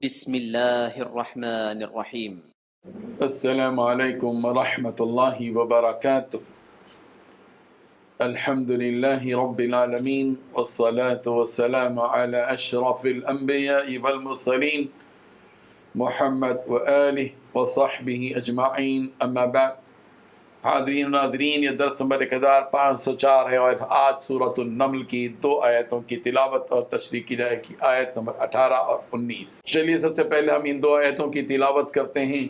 بسم اللہ الرحمن الرحیم۔ السلام علیکم ورحمۃ اللہ وبرکاتہ۔ الحمد للہ رب العالمین والصلاة والسلام علی اشرف الانبیاء والمرسلین محمد وآلہ وصحبہ اجمعین، اما بعد۔ حاضرین و ناظرین، یہ درس نمبر 1504 ہے اور آج سورۃ النمل کی 2 آیتوں کی تلاوت اور تشریح کی جائے گی، آیت نمبر 18 اور 19۔ چلیے سب سے پہلے ہم ان 2 آیتوں کی تلاوت کرتے ہیں،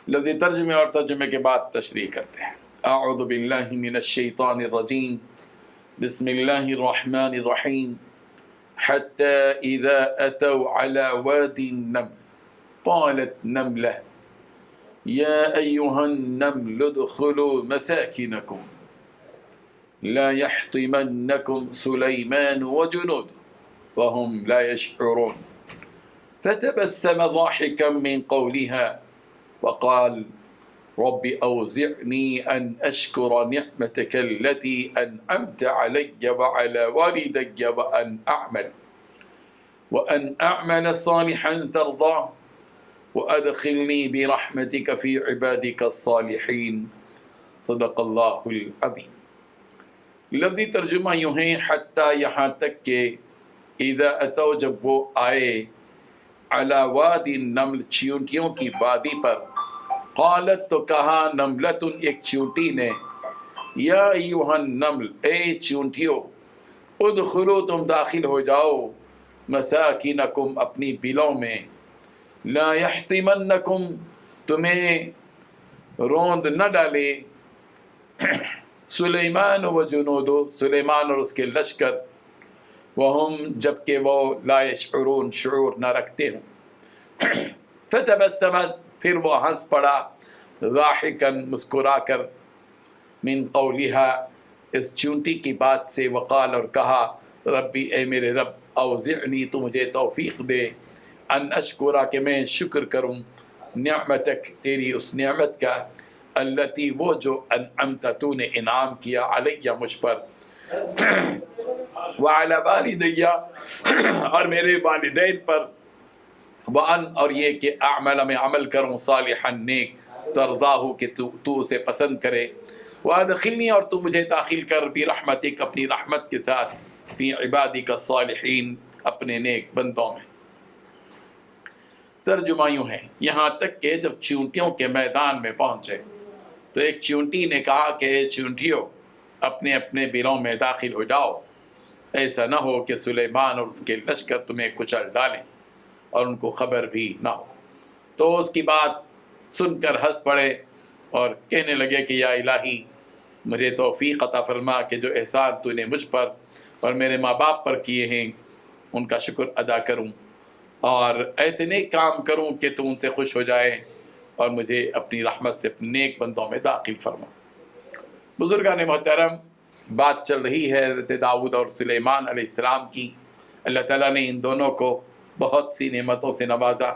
لفظی ترجمے اور ترجمے کے بعد تشریح کرتے ہیں۔ اعوذ باللہ من الشیطان الرجیم، بسم اللہ الرحمن الرحیم۔ حتی اذا اتوا علی وادی النمل قالت نملہ یا ایہا النمل ادخلوا مساکنکم لا یحطمنکم سلیمان وجنوده وهم لا يشعرون فتبسم ضاحكا من قولها وقال رب أوزعني أن أشكر نعمتك التي أنعمت علي وعلى والدي وأن أعمل صالحا ترضاه وأدخلني برحمتك في عبادك الصالحين۔ صدق اللہ العظیم۔ لفظی ترجمہ یوں ہے، حتیٰ یہاں تک کہ اذا اتوا جب وہ آئے، علی وادی النمل چیونٹیوں کی وادی پر، قالت تو کہا، نملۃ ایک چیونٹی نے، یا ایھا النمل اے چیونٹیوں، ادخلوا تم داخل ہو جاؤ، مساکنکم اپنی بلوں میں، لا یحطمنکم تمہیں روند نہ ڈالے، سلیمان و جنودو سلیمان اور اس کے لشکر، وہم جبکہ وہ لا یشعرون شعور نہ رکھتے ہوں۔ فتبسم پھر وہ ہنس پڑا، ضاحکاً مسکرا کر، من قولہا اس چونٹی کی بات سے، وقال اور کہا، ربی اے میرے رب، اوزعنی تو مجھے توفیق دے، ان اشکرا کہ میں شکر کروں، نعمتک تیری اس نعمت کا، التی وہ جو انعمت تو نے انعام کیا، علیہ مجھ پر، وعلی والدی اور میرے والدین پر، وان اور یہ کہ اعمل میں عمل کروں، صالحا نیک، ترضاہ کہ تو اسے پسند کرے، وادخلنی اور تو مجھے داخل کر، برحمتک اپنی رحمت کے ساتھ، فی عبادک الصالحین اپنے نیک بندوں میں۔ ترجمہ یوں ہے، یہاں تک کہ جب چیونٹیوں کے میدان میں پہنچے تو ایک چیونٹی نے کہا کہ اے چیونٹیوں، اپنے اپنے بلوں میں داخل ہو جاؤ، ایسا نہ ہو کہ سلیمان اور اس کے لشکر تمہیں کچل ڈالیں اور ان کو خبر بھی نہ ہو۔ تو اس کی بات سن کر ہنس پڑے اور کہنے لگے کہ یا الہی، مجھے توفیق عطا فرما کہ جو احسان تو نے مجھ پر اور میرے ماں باپ پر کیے ہیں ان کا شکر ادا کروں، اور ایسے نیک کام کروں کہ تو ان سے خوش ہو جائے اور مجھے اپنی رحمت سے اپنے نیک بندوں میں داخل فرما۔ بزرگان محترم، بات چل رہی ہے حضرت داؤد اور سلیمان علیہ السلام کی۔ اللہ تعالیٰ نے ان دونوں کو بہت سی نعمتوں سے نوازا،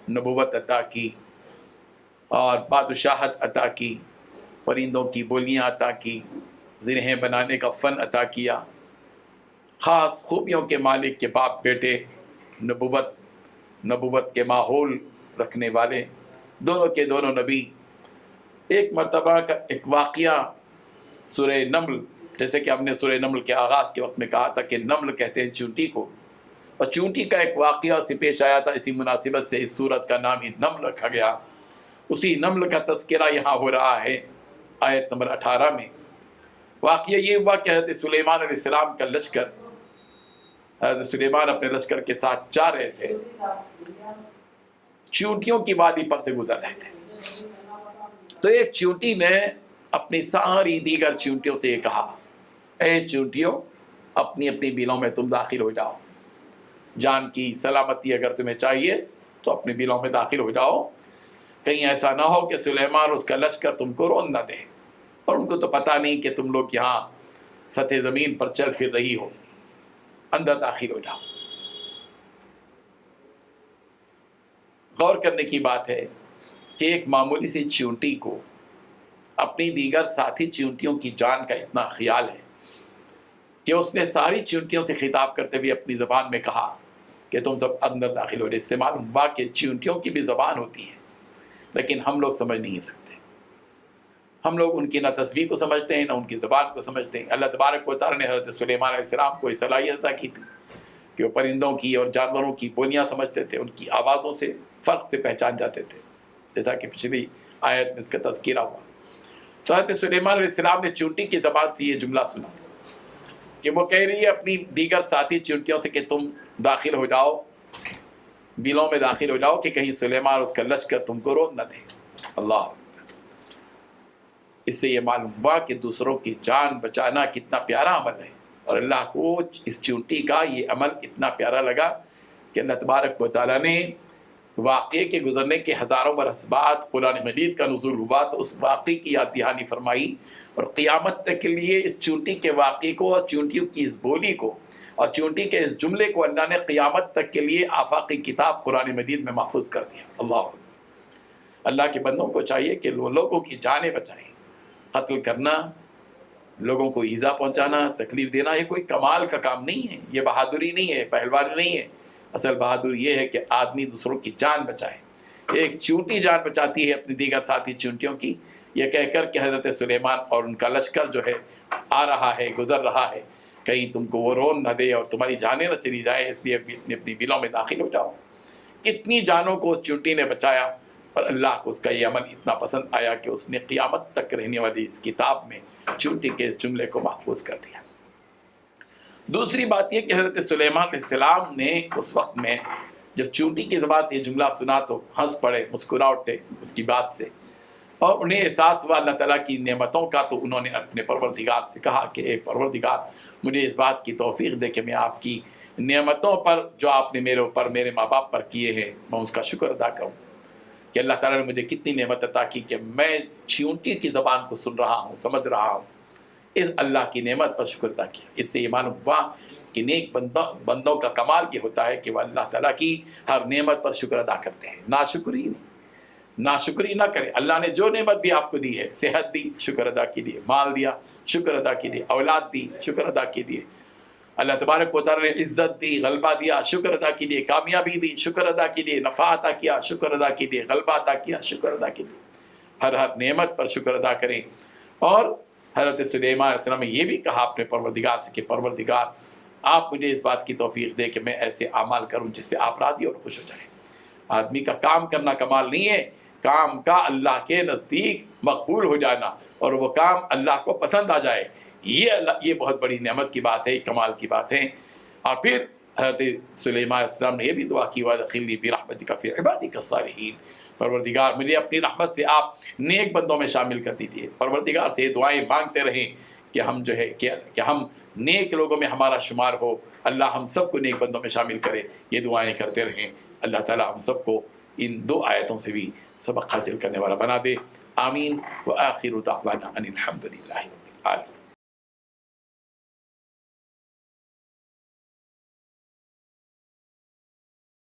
نبوت عطا کی اور بادشاہت عطا کی، پرندوں کی بولیاں عطا کی، زرہیں بنانے کا فن عطا کیا، خاص خوبیوں کے مالک کے باپ بیٹے، نبوت کے ماحول رکھنے والے، دونوں کے دونوں نبی۔ ایک مرتبہ کا ایک واقعہ سورہ نمل، جیسے کہ ہم نے سورہ نمل کے آغاز کے وقت میں کہا تھا کہ نمل کہتے ہیں چونٹی کو، اور چونٹی کا ایک واقعہ سے پیش آیا تھا، اسی مناسبت سے اس سورت کا نام ہی نمل رکھا گیا۔ اسی نمل کا تذکرہ یہاں ہو رہا ہے آیت نمبر 18 میں۔ واقعہ یہ ہوا کہ حضرت سلیمان علیہ السلام کا لشکر، حضرت سلیمان اپنے لشکر کے ساتھ جا رہے تھے، چیونٹیوں کی وادی پر سے گزر رہے تھے، تو ایک چیونٹی نے اپنی ساری دیگر چیونٹیوں سے یہ کہا، اے چیونٹیوں، اپنی اپنی بلوں میں تم داخل ہو جاؤ، جان کی سلامتی اگر تمہیں چاہیے تو اپنی بلوں میں داخل ہو جاؤ، کہیں ایسا نہ ہو کہ سلیمان اور اس کا لشکر تم کو روند نہ دے، اور ان کو تو پتہ نہیں کہ تم لوگ یہاں سطح زمین پر چل پھر رہی ہو، اندر داخل ہو جاؤ۔ غور کرنے کی بات ہے کہ ایک معمولی سی چیونٹی کو اپنی دیگر ساتھی چیونٹیوں کی جان کا اتنا خیال ہے کہ اس نے ساری چیونٹیوں سے خطاب کرتے ہوئے اپنی زبان میں کہا کہ تم سب اندر داخل ہو جائے۔ اس سے معلوم ہوا کہ چیونٹیوں کی بھی زبان ہوتی ہے، لیکن ہم لوگ سمجھ نہیں سکتے۔ ہم لوگ ان کی نہ تصویر کو سمجھتے ہیں، نہ ان کی زبان کو سمجھتے ہیں۔ اللہ تبارک و تعالیٰ نے حضرت سلیمان علیہ السلام کو یہ صلاحیت عطا کی تھی کہ وہ پرندوں کی اور جانوروں کی بولیاں سمجھتے تھے، ان کی آوازوں سے فرق سے پہچان جاتے تھے، جیسا کہ پچھلی آیت میں اس کا تذکرہ ہوا۔ تو حضرت سلیمان علیہ السلام نے چیونٹی کی زبان سے یہ جملہ سنا کہ وہ کہہ رہی ہے اپنی دیگر ساتھی چیونٹیوں سے کہ تم داخل ہو جاؤ، بلوں میں داخل ہو جاؤ کہ کہیں سلیمان اور اس کا لشکر تم کو روک نہ دے۔ اللہ، اس سے یہ معلوم ہوا کہ دوسروں کی جان بچانا کتنا پیارا عمل ہے، اور اللہ کو اس چیونٹی کا یہ عمل اتنا پیارا لگا کہ اللہ تبارک و تعالیٰ نے واقعے کے گزرنے کے ہزاروں برس بعد قرآن مجید کا نزول ہوا تو اس واقعے کی یاد دہانی فرمائی، اور قیامت تک کے لیے اس چیونٹی کے واقعے کو اور چیونٹیوں کی اس بولی کو اور چیونٹی کے اس جملے کو اللہ نے قیامت تک کے لیے آفاقی کتاب قرآن مجید میں محفوظ کر دیا۔ اللہ کے بندوں کو چاہیے کہ وہ لوگوں کی جانیں بچائیں۔ قتل کرنا، لوگوں کو ایذا پہنچانا، تکلیف دینا، یہ کوئی کمال کا کام نہیں ہے، یہ بہادری نہیں ہے، پہلوانی نہیں ہے۔ اصل بہادری یہ ہے کہ آدمی دوسروں کی جان بچائے۔ ایک چیونٹی جان بچاتی ہے اپنی دیگر ساتھی چیونٹیوں کی، یہ کہہ کر کہ حضرت سلیمان اور ان کا لشکر جو ہے آ رہا ہے، گزر رہا ہے، کہیں تم کو وہ رون نہ دے اور تمہاری جانیں نہ چلی جائے، اس لیے اپنی بلوں میں داخل ہو جاؤ۔ کتنی جانوں کو اس چیونٹی نے بچایا، اور اللہ کو اس کا یہ عمل اتنا پسند آیا کہ اس نے قیامت تک رہنے والی اس کتاب میں چیونٹی کے اس جملے کو محفوظ کر دیا۔ دوسری بات یہ کہ حضرت سلیمان علیہ السلام نے اس وقت میں جب چیونٹی کی زبان سے یہ جملہ سنا تو ہنس پڑے، مسکرا اٹھے اس کی بات سے، اور انہیں احساس ہوا اللہ تعالیٰ کی نعمتوں کا۔ تو انہوں نے اپنے پروردگار سے کہا کہ اے پروردگار، مجھے اس بات کی توفیق دے کہ میں آپ کی نعمتوں پر جو آپ نے میرے اوپر، میرے ماں باپ پر کیے ہیں، میں اس کا شکر ادا کروں، کہ اللہ تعالیٰ نے مجھے کتنی نعمت عطا کی کہ میں چیونٹی کی زبان کو سن رہا ہوں، سمجھ رہا ہوں۔ اس اللہ کی نعمت پر شکر ادا کیا۔ اس سے یہ معلوم ہوا کہ نیک بندوں کا کمال یہ ہوتا ہے کہ وہ اللہ تعالیٰ کی ہر نعمت پر شکر ادا کرتے ہیں، ناشکری نہ کریں۔ اللہ نے جو نعمت بھی آپ کو دی ہے، صحت دی، شکر ادا کیجیے، مال دیا، شکر ادا کیجیے، اولاد دی، شکر ادا کیجیے، اللہ تبارک و تعالیٰ نے عزت دی، غلبہ دیا، شکر ادا کیجیے، کامیابی دی، شکر ادا کیجیے، نفع عطا کیا، شکر ادا کیجیے، غلبہ عطا کیا، شکر ادا کیجیے۔ ہر نعمت پر شکر ادا کریں۔ اور حضرت سلیمان علیہ السلام نے یہ بھی کہا اپنے پروردگار سے کہ پروردگار، آپ مجھے اس بات کی توفیق دے کہ میں ایسے اعمال کروں جس سے آپ راضی اور خوش ہو جائیں۔ آدمی کا کام کرنا کمال نہیں ہے، کام کا اللہ کے نزدیک مقبول ہو جانا اور وہ کام اللہ کو پسند آ جائے، یہ بہت بڑی نعمت کی بات ہے، کمال کی بات ہے۔ اور پھر حضرت سلیمان علیہ السلام نے یہ بھی دعا کی وَأَدْخِلْنِي بِرَحْمَتِكَ فِي عِبَادِكَ الصَّالِحِينَ، پروردگار مجھے اپنی رحمت سے آپ نیک بندوں میں شامل کر دیجیے۔ پروردگار سے یہ دعائیں مانگتے رہیں کہ ہم جو ہے کہ ہم نیک لوگوں میں ہمارا شمار ہو، اللہ ہم سب کو نیک بندوں میں شامل کرے، یہ دعائیں کرتے رہیں۔ اللہ تعالیٰ ہم سب کو ان دو آیتوں سے بھی سبق حاصل کرنے والا بنا دے۔ آمین۔ وآخر دعوانا ان الحمد للہ رب العالمین۔